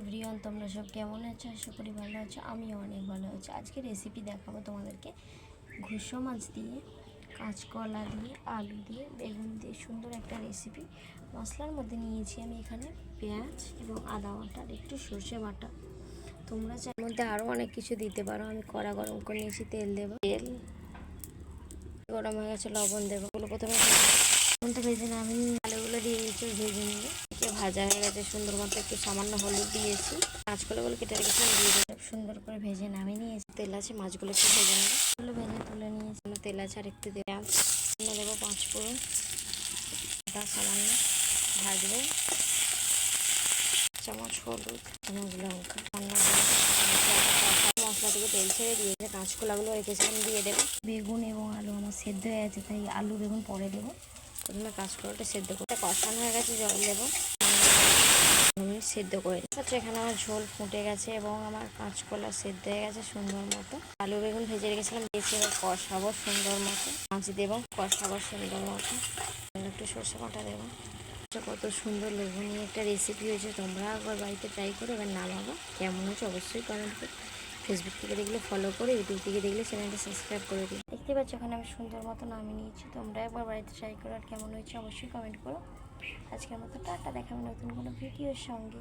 Everyone, তোমরা সব কেমন আছো? আশা করি ভালো আছো। আমিও অনেক ভালো আছি। আজকে রেসিপি দেখাবো তোমাদেরকে ঘুষো মাছ দিয়ে, কাঁচকলা দিয়ে, আলু দিয়ে, বেগুন দিয়ে সুন্দর একটা রেসিপি। মশলার মধ্যে নিয়েছি আমি এখানে পেঁয়াজ এবং আদা বাটা, একটু সর্ষে বাটা। তোমরা চার মধ্যে আরও অনেক কিছু দিতে পারো। আমি কড়া গরম করে নিয়েছি, তেল দেবো। তেল গরম হয়ে গেছে, লবণ দেবো। ওগুলো প্রথমে লবণটা ভেজে না, আমি আলুগুলো দিয়ে দিয়েছি, ভেজে নিয়ে ভাজা হয়ে গেছে সুন্দর মতো। একটু সামান্য হলুদ দিয়েছি, কাঁচকলাগুলো কেটে রেখেছিলাম দিয়ে দেবো। সুন্দর করে ভেজে নামিয়ে নিয়েছি। তেল আছে, মাছগুলো একটু ভেজে নেবো। এগুলো ভেজে তুলে নিয়েছি। তেল আছে আর একটু পেঁয়াজ দেবো, 5 ফোড়ন, সামান্য ভাজবো। চামচ হলুদ, চামচ লঙ্কা, রান্না মশলা থেকে তেল ছেড়ে দিয়েছে। কাঁচকলাগুলো রেখেছিলাম দিয়ে দেবো। বেগুন এবং আলু আমার সেদ্ধ হয়ে গেছে, তাই আলু বেগুন পরে দেবো। প্রথমে কাঁচকলাটা সেদ্ধ করে কষানো হয়ে গেছে, জল দেবো। সেদ্ধ করে আচ্ছা, এখানে আমার ঝোল ফুটে গেছে এবং আমার কাঁচকলা সেদ্ধ হয়ে গেছে সুন্দর মতো। আলু বেগুন ভেজে রেখেছিলাম, দিয়েছি। এবার কষাবো সুন্দর মতো, মাছ দেবো, কষাবো সুন্দর মতো। একটু সর্ষে বাটা দেবো। কত সুন্দর লোভনীয় একটা রেসিপি হয়েছে। তোমরা একবার বাড়িতে ট্রাই করো। এবার নামাবো, কেমন হয়েছে অবশ্যই কমেন্ট করো। ফেসবুক থেকে দেখলে ফলো করে, ইউটিউব থেকে দেখলে চ্যানেলটা সাবস্ক্রাইব করে দিই। দেখতে পাচ্ছ এখানে আমি সুন্দর মতো নামিয়ে নিয়েছি। তোমরা একবার বাড়িতে ট্রাই করো, আর কেমন হয়েছে অবশ্যই কমেন্ট করো। আজকের মতো টাটা, দেখাবে নতুন কোনো ভিডিওর সঙ্গে।